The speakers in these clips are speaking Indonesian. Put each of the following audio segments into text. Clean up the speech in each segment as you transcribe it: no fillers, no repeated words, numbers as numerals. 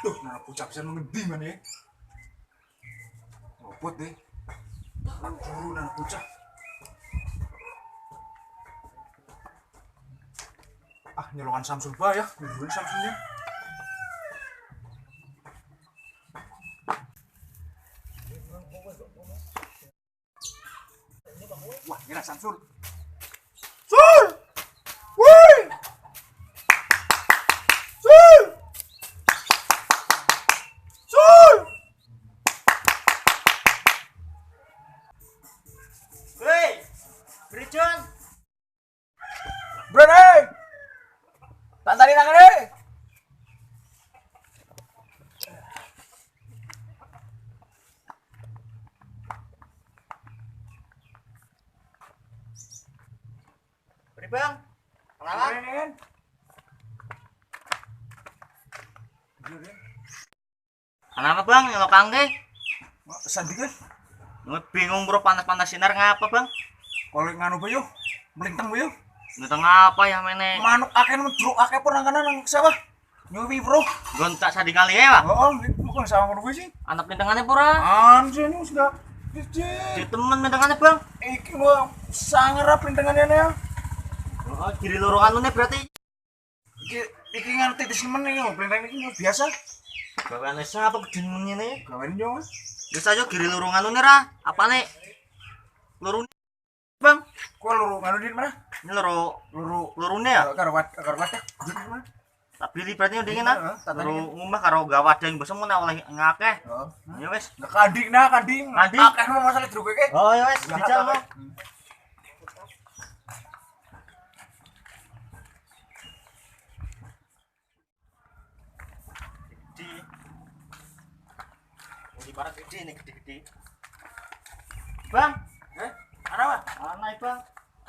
Tuh, nah pucak bisa ngendi mana ya? Ngopot deh. Juru nah pucak. Ah, nyolongan Samsul ba ya? Nyolongan Samsulnya. Wah, ini Samsul. Sul! Woi! Sul! Sul! Woi, Bridjon, Brene! Tantari nang kene. beri bang, kenapa? Brene. Kenapa bang, yang kangge? Sandi kan? Bingung bro, panas-panas sinar ngapa bang? Kalau nganu bayo, melintang bayo. Nggak ngapa ya mene? Manuk akeh medruk akeh penanganan nang sawah. Nyuwi, Bro. Gontak sadi kali ya, Pak. Oh, bukan sama ngono sih. Anak pintangannya pura. Anjir ini sudah Di Dicik. temen pintangannya bang. Iki mah sangar pindengannya ya. Oh, kiri loro anu nih berarti. Iki ngerti di semen iki pindengan iki biasa. Gaweane siapa gedene nih? Gawen yo. Wis aja kiri loro anu nih ra. Apane? Loro bang. Kok loro nganu di mana? Ini loro Loro lorone ya. karo wadah. Di mana? Tapi li berarti ndenge nah. Tatane. Loro ngomah karo gawadah yang besem ana oleh ngakeh. Heeh. Ya wis. Nggak kading nah, kading. Kading? Akeh mah masalah druk iki. Oh ya wis, dijal Bang. Gede. Ini barang gede nih, gede-gede. Bang, Ada apa? ana Bang.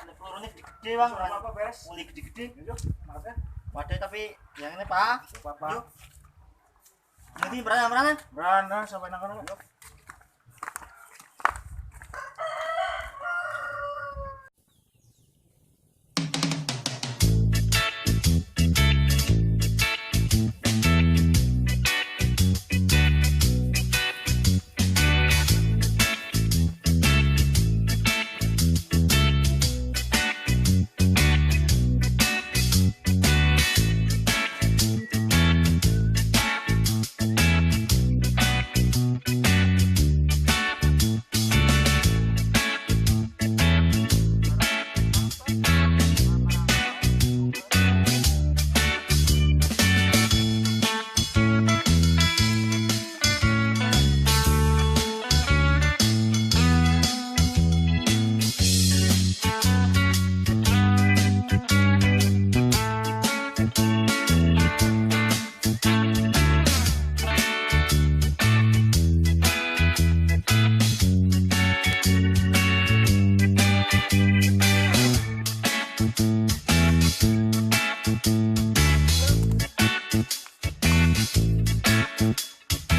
Ini peluru nih gede-gede Bang. Apa beres? Uli gede-gede. Yuk, maaf ya. Wadah tapi yang ini Pak. Apa-apa. Yuk. Ini berana-berana. Berana sampai nang kono. Yuk.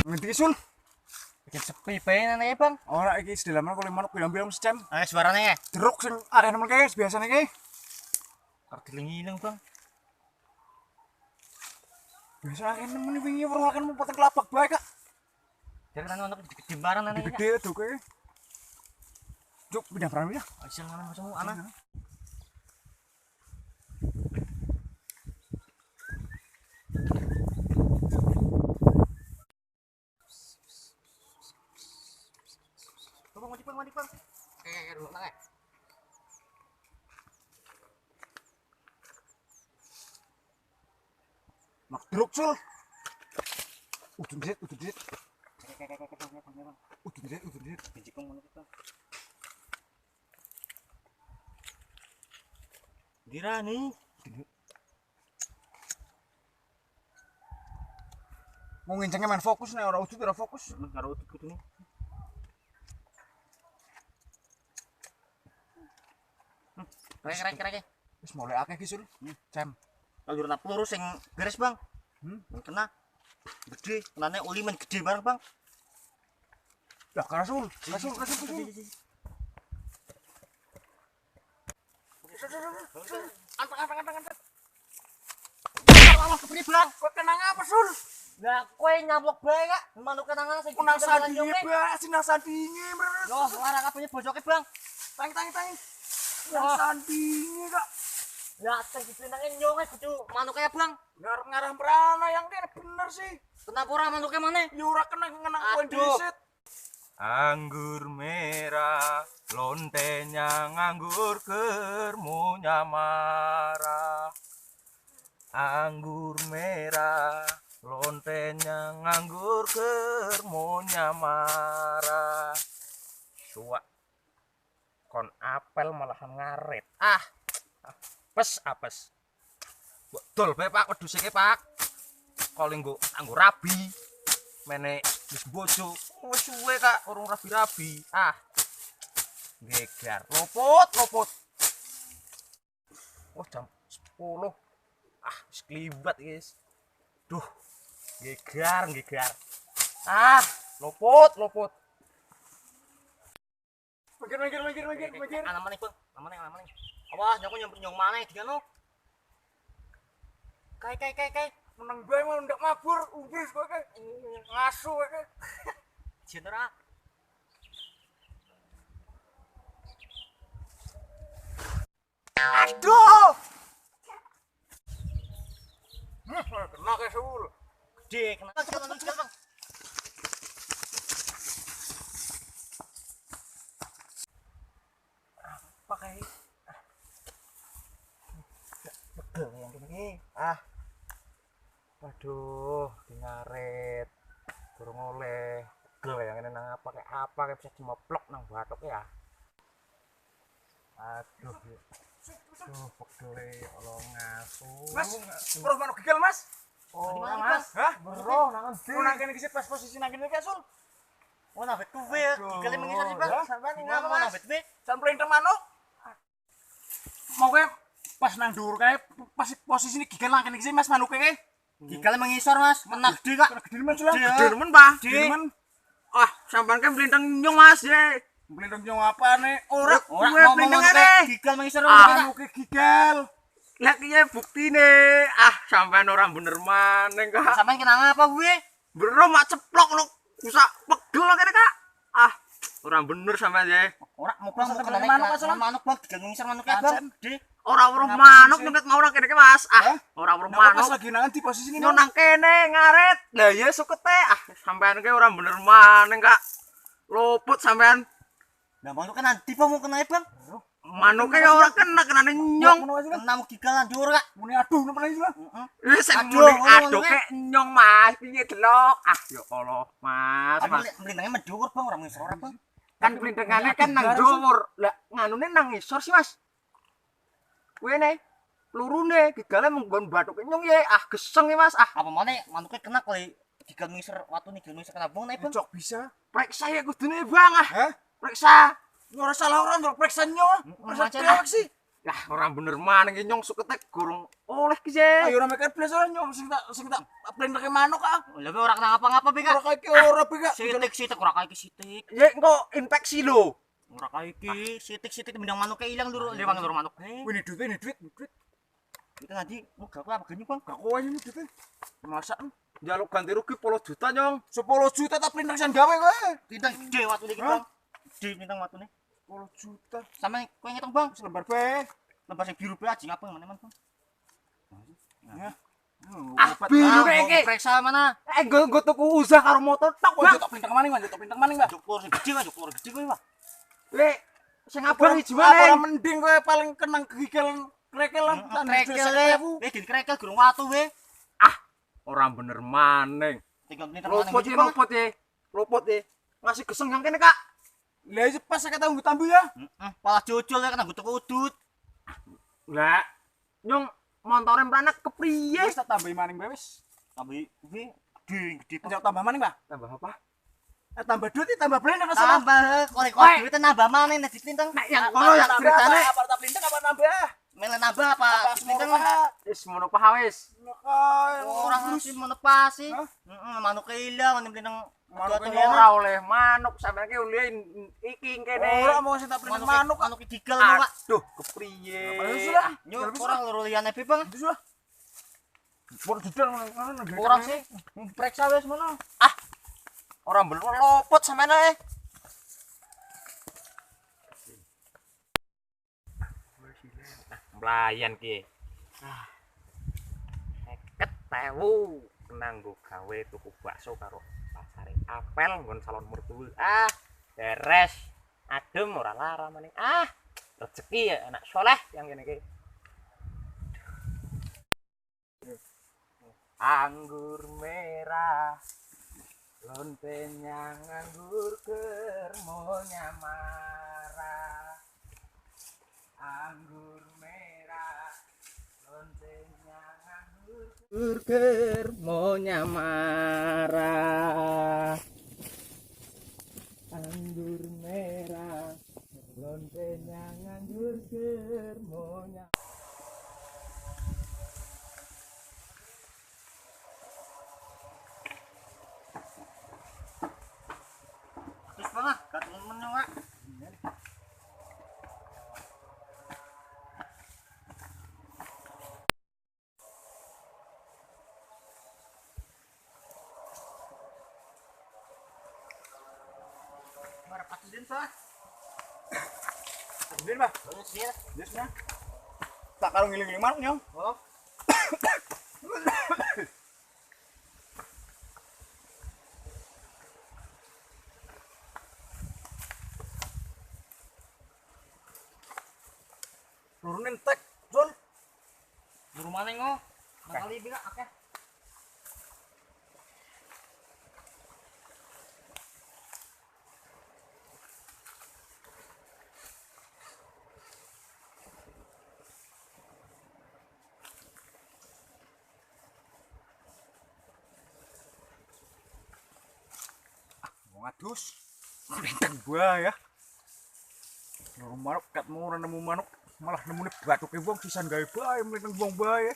Ngerti Sul? Bikin sepi pengen nih Bang. Ora iki sedalaman kok manuk bilang-bilang secam. Ayo suaranya ya. Jeruk sing arek nemen kae biasane kae. Kartiling Bang. Biasa arek nemen wingi weruh akan mau potong kelapak bae Kak. Jadi kan anak gede-gede barang nih. Gede tuh kae. Juk pindah peran ya. Asyik mana macam anak. Bang. Dulu nang. Mak jeruk Sul. Udun dit. Udun dit. Biji kong mana Bang? Dira nih. Mau ngincengnya main fokus nih ora udut ora fokus. Karo utut kudu nih. Kira-kira. Wis mulai akeh ki Sul. Cem. Kalau jurna peluru sing beres Bang. Yang kena gede, kenane uli men gede bareng Bang. Lah Rasul. Anteng. Allah kepri Bang. Kok kenang apa Sul? Lah kowe nyaplok bae kak. Manuk kenangan sing Nang dijalan sandinge, nyongke. Bang. Nang sandinge, Bang. Loh, lara kabehnya bojoke, Bang. Tangi. Nang sandinge, Kak. Ya sing dipinangin nyongke kudu manuke, Bang. Ngarep-ngarep merana yang kene bener sih. Kenapa ora manuke maneh? Ya ora kena kowe Aduh. dhisit. Anggur merah, lontenya nganggur kermunya marah. Anggur merah, lontenya nganggur kermunya marah. Suak, kon apel malahan ngaret. Apes. Betul bae Pak, wedhus iki Pak. Kali nggo anggo rabi. Mene wis bojo. Wis suwe Kak, urung rabi-rabi. Gegar. Lopot. Oh, jam 10. Wis klibat guys. Duh. Gegar. Lopot. Mikir. Alamane, Bang. Alamane. Awas, nyong maneh digano. Kai. Menang bae mau ndak mabur, umbris kowe ke. Ngasu kowe ke. Jenera. Aduh. Kena ke sul. Gede, kena. Bang. Pakai pegel yang gini. Waduh, dingaret. Kurang oleh. Pegel yang ini nang apa kayak bisa cemoplok nang batok ya. Aduh. Pegel Allah ngasu. Mas, roh manuk gigal, Mas. Oh, Di mana, Mas. Hah? Bro, nang ndi? Nang kene iki pas posisi nang kene iki, Sul. Oh, nabet kuwe ya. Dikali mengisar sih, Bang. Sampeyan Ngapa ngapa, Mas? nabet kuwe? Sampeyan pelintang manuk. Mau kowe pas nang dhuwur kae pas posisi ini gigal nang kene iki, Mas, manuke kae. Dikali mengisar, Mas. Menang gede, Kak. Kena gede men, Sul. Gede, Gede ya. men, Pak. Gede. Gede men. Sampean kan pelintang nyong Mas, ye. Pelintang nyong apane? Ora Ora kuwe ngomong pelintangane. kayak gigal mengisar. Manuke gigal. Lah kiye buktine. Sampean ora bener maneng, Kak. Sampeyan kenang apa kuwe? Bro mak ceplok lu usah pegel kene Kak. Ora bener sampean ya. Ora mau Bang, Masa kenane manuk, manuk, Mas, manuk Bang, digal mengisar manuknya, Bang. Gede. Ora weruh Kenapa manuk sih? nyempet mau ora kene Mas. Ora weruh Nah, pas manuk. lagi nang di posisi ini. Nyo nang kene ngaret. Lah ya sukete. Sampean ke ora bener maneng Kak. Luput sampean. Nah, manuk kan nanti Bang mau kenane, Bang. Manuke ya ora kenane nyong. Kena mau gigalan dhuwur, Kak. Muni aduh nang iki, Mas. Heeh. Wis sing Aduh, muni ngono aduh manuke. kek nyong Mas. Piye delok? Ya Allah, Mas. Apa melintangnya medhuwur, Bang, ora mengisar ora, Bang. Kan pelintangane kan nang dhuwur. Lah nganune nang ngisor sih Mas. Wene pelurune gigale menggon bathuke nyong ye. Geseng ya Mas. Apa maneh manuknya kena kali gigal mengisar watu nih, gigal mengisar kena Bang, naik, Bang. Cok bisa. Periksa ya kudune Bang. Hah? Periksa. Ora salah ora ndok periksa nyo. Periksa macam dewek sih. Lah orang bener maneh iki nyong sukete gorong oleh ki je. Ayo ora mikir blas ora nyo sing tak pelintake manuk ah. Lah ora kena apa-apa, Bang, Kak. Ora kayak ora pe Kak. Sitik ora kayak sitik. Ye engko infeksi lho. Ora kayak iki, sitik bidang manuknya ilang lur, lewang lur manuk. Ini duit. Itu tadi muga apa geni, Bang? Gak kowe ini duit. Masa Njaluk ganti rugi 10 juta nyong. 10 juta tak pelintang san gawe kowe. Bintang gede watu iki, Bang. Gede bintang watune. 10 juta. Sampe kowe ngitung, Bang. Selembar bae. Lembar sing biru bae ajeng apa mana, Bang? Ya. Biru iki. Periksa mana? Nggo tuku usah karo motor tok Kowe Bang. tak pelintang maning, tak pelintang maning, Mbak. Jokor sing gede, Bang, jokor gede kowe, Bang. Le sing abang iki Ora jumane. mending kowe paling kenang gigal krekel lah. Krekel, gini krekel gurung watu we. Orang bener maneng. Tinggal menit Lopot ye, lopot ye. Ngasih geseng yang kene Kak. Lah iki pas saya ketemu tambu ya. Pala jojol ya kena gutuk udut. Lah nyong montore mranek kepriye? Wis tak tambahi maning bae wis. Tapi we gede, Njak tambah maning, Mbak. Tambah apa? Tambah duit tambah blender kan salah. Tambah kore-kore duit nambah maneh nek ditintang. Nek yang kono ya ceritane. Apa tak pelintang apa nambah? Mele nambah apa? Ditintang Wis ngono paha wis. orang sih menepasi. Hah? Heeh, manuk ilang nang Manuk Ora oleh manuk sampeyan ki oleh iki kene. Ora mau sing tak pelintang manuk. manuk digal Pak. Aduh, kepriye? Sudah. Nyuk orang loro liyane pi, Bang. Itu sudah. Pur didol ngono. Ora sih, periksa wis ngono. Ah. Ora mbelok lopot sampean ae. Mlayan ki. Ah. 50.000 kanggo gawe tuku bakso karo pasare apel nggon salon mertua. Ah, beres. Adem ora lara maning. Ah, rezeki ya anak soleh yang ngene iki. Anggur merah lontenya nganggur kermonya marah. Anggur merah lontenya nganggur kermonya marah. Anggur merah lontenya nganggur kermonya. Terus banget, gak temen Wak. Mara patudin sa. Patudin Pak. Yes na. Tak karo ngiling-ngiling manuk nyong. Oh. Nurunin tek, Jul. Buru maneh ngo. Makali bila akeh. Mau ngadus. Lintang buaya. Nuru manuk kat mau nemu manuk malah nemu batuke wong sisan gawe bae mlintang wong bae.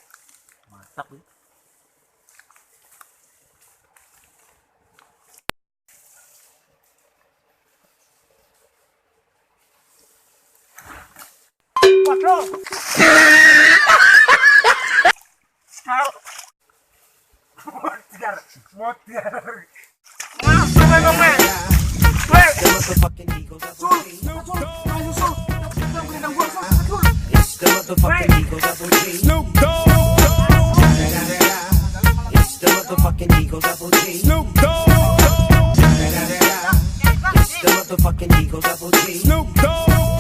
Mantap iki. Waduh. Modiar, modiar. Sampai ngomong. It's the motherfucking Eagle Double G. Snoop Dogg. It's the motherfucking Eagle Double G. Snoop Dogg. It's the motherfucking Eagle Double G. Snoop Dogg.